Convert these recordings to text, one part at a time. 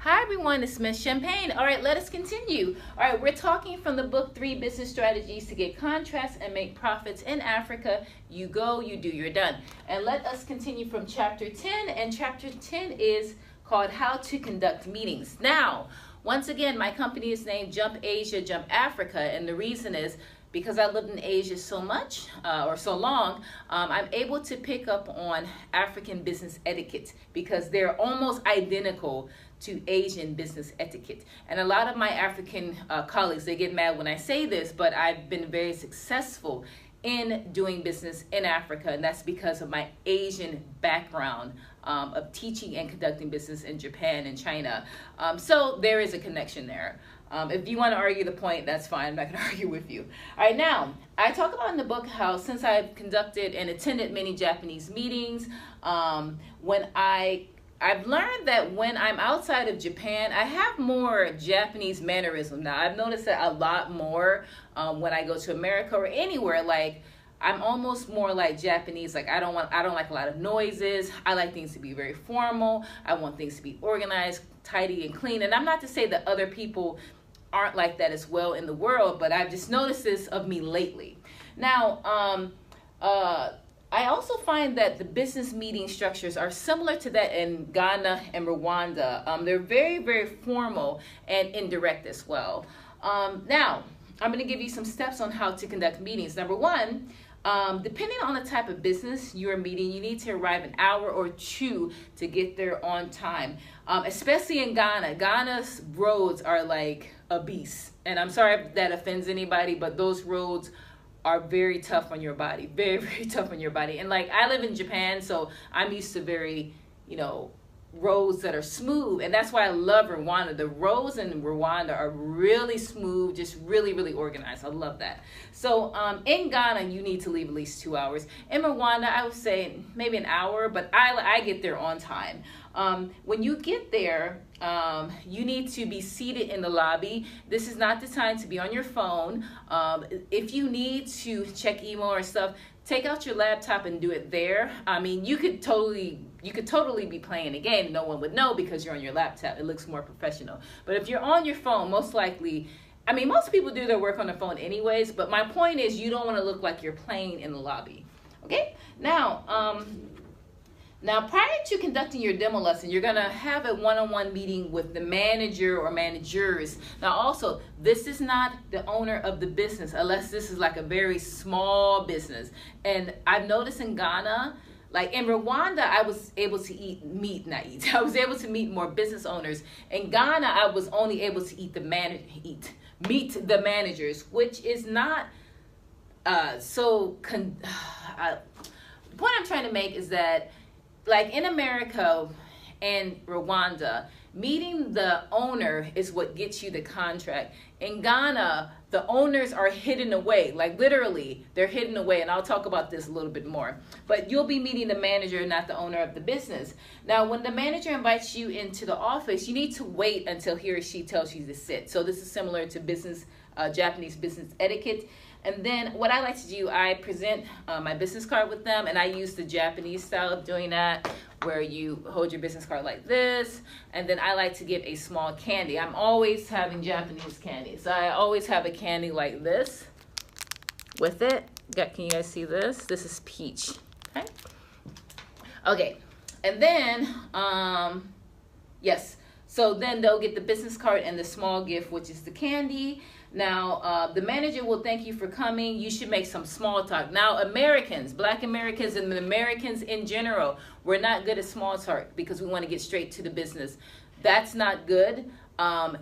Hi everyone, it's Miss Champagne. All right, let us continue. All right, we're talking from the book 3 Business Strategies to Get Contracts and Make Profits in Africa. You go, you do, you're done. And let us continue from chapter 10. And chapter 10 is called How to Conduct Meetings. Now, once again, my company is named Jump Asia, Jump Africa. And the reason is because I lived in Asia so much or so long, I'm able to pick up on African business etiquette because they're almost identical to Asian business etiquette. And a lot of my African colleagues, they get mad when I say this, but I've been very successful in doing business in Africa, and that's because of my Asian background of teaching and conducting business in Japan and China. So there is a connection there. If you want to argue the point, that's fine. I'm not going to argue with you. All right, now, I talk about in the book how since I've conducted and attended many Japanese meetings, I've learned that when I'm outside of Japan, I have more Japanese mannerism now. I've noticed that a lot more when I go to America or anywhere. Like, I'm almost more like Japanese. Like, I don't like a lot of noises. I like things to be very formal. I want things to be organized, tidy, and clean. And I'm not to say that other people aren't like that as well in the world, but I've just noticed this of me lately. Now, I also find that the business meeting structures are similar to that in Ghana and Rwanda. They're very, very formal and indirect as well. Now, I'm going to give you some steps on how to conduct meetings. Number one, depending on the type of business you're meeting, you need to arrive an hour or two to get there on time. Especially in Ghana. Ghana's roads are like a beast. And I'm sorry if that offends anybody, but those roads are very tough on your body. Very, very tough on your body. And like, I live in Japan, so I'm used to very, roads that are smooth. And that's why I love Rwanda. The roads in Rwanda are really smooth, just really, really organized. I love that. So in Ghana, you need to leave at least 2 hours. In Rwanda, I would say maybe an hour, but I get there on time. When you get there, you need to be seated in the lobby. This is not the time to be on your phone. If you need to check email or stuff, take out your laptop and do it there. I mean, you could totally be playing a game. No one would know because you're on your laptop. It looks more professional. But if you're on your phone, most likely, I mean, most people do their work on their phone anyways, but my point is you don't want to look like you're playing in the lobby. Okay? Now, prior to conducting your demo lesson, you're going to have a one-on-one meeting with the manager or managers. Now, also, this is not the owner of the business unless this is like a very small business. And I've noticed in Ghana, like in Rwanda, I was able to I was able to meet more business owners. In Ghana, I was only able to meet the managers, which is not the point I'm trying to make is that, like in America and Rwanda, meeting the owner is what gets you the contract. In Ghana, the owners are hidden away, like literally, they're hidden away, and I'll talk about this a little bit more. But you'll be meeting the manager, not the owner of the business. Now, when the manager invites you into the office, you need to wait until he or she tells you to sit. So this is similar to Japanese business etiquette. And then what I like to do, I present my business card with them, and I use the Japanese style of doing that, where you hold your business card like this, and then I like to give a small candy. I'm always having Japanese candy, so I always have a candy like this with it. Can you guys see this? This is peach. Okay, and then yes. So then they'll get the business card and the small gift, which is the candy. Now, the manager will thank you for coming. You should make some small talk. Now, Americans, Black Americans and Americans in general, we're not good at small talk because we want to get straight to the business. That's not good.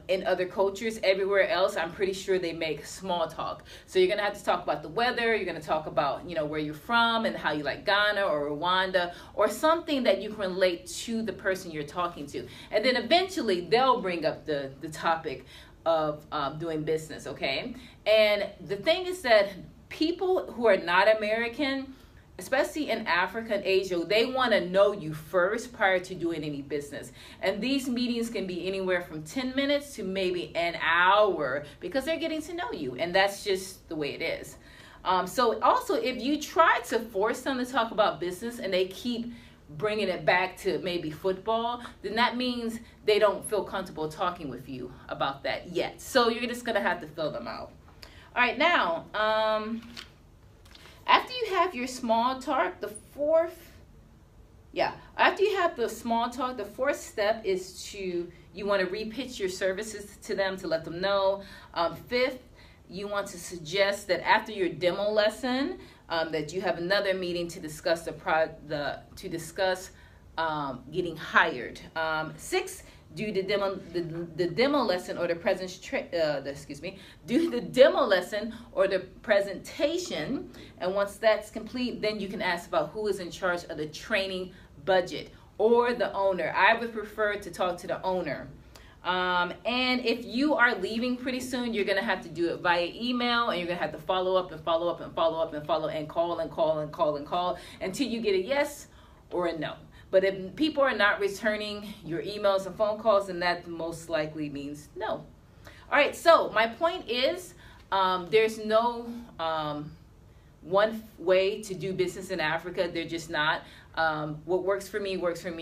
In other cultures, everywhere else, I'm pretty sure they make small talk. So you're going to have to talk about the weather. You're going to talk about, where you're from and how you like Ghana or Rwanda or something that you can relate to the person you're talking to. And then eventually they'll bring up the topic of doing business, okay? And the thing is that people who are not American, especially in Africa and Asia, they want to know you first prior to doing any business. And these meetings can be anywhere from 10 minutes to maybe an hour because they're getting to know you. And that's just the way it is. So also, if you try to force them to talk about business and they keep bringing it back to maybe football, then that means they don't feel comfortable talking with you about that yet. So you're just going to have to fill them out. All right, now, after you have your small talk, after you have the small talk, the fourth step is you want to repitch your services to them to let them know. Fifth, you want to suggest that after your demo lesson, that you have another meeting to discuss getting hired. Six, do the demo lesson or the do the demo lesson or the presentation, and once that's complete, then you can ask about who is in charge of the training budget, or the owner. I would prefer to talk to the owner. And if you are leaving pretty soon, you're going to have to do it via email, and you're going to have to follow up and follow up and follow up and follow and call and call and call and call until you get a yes or a no. But if people are not returning your emails and phone calls, then that most likely means no. All right, so my point is there's no one way to do business in Africa. They're just not. What works for me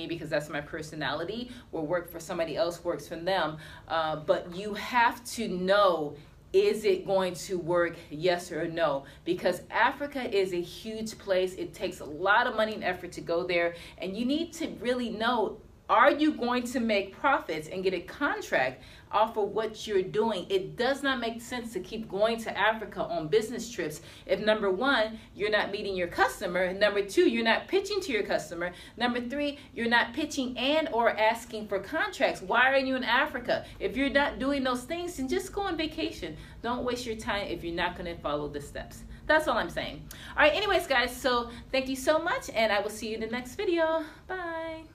because that's my personality. What works for somebody else works for them. But you have to know, is it going to work, yes or no? Because Africa is a huge place. It takes a lot of money and effort to go there. And you need to really know, are you going to make profits and get a contract off of what you're doing? It does not make sense to keep going to Africa on business trips if, number one, you're not meeting your customer, number two, you're not pitching to your customer, number three, you're not pitching and or asking for contracts. Why are you in Africa? If you're not doing those things, then just go on vacation. Don't waste your time if you're not going to follow the steps. That's all I'm saying. All right, anyways, guys, so thank you so much, and I will see you in the next video. Bye.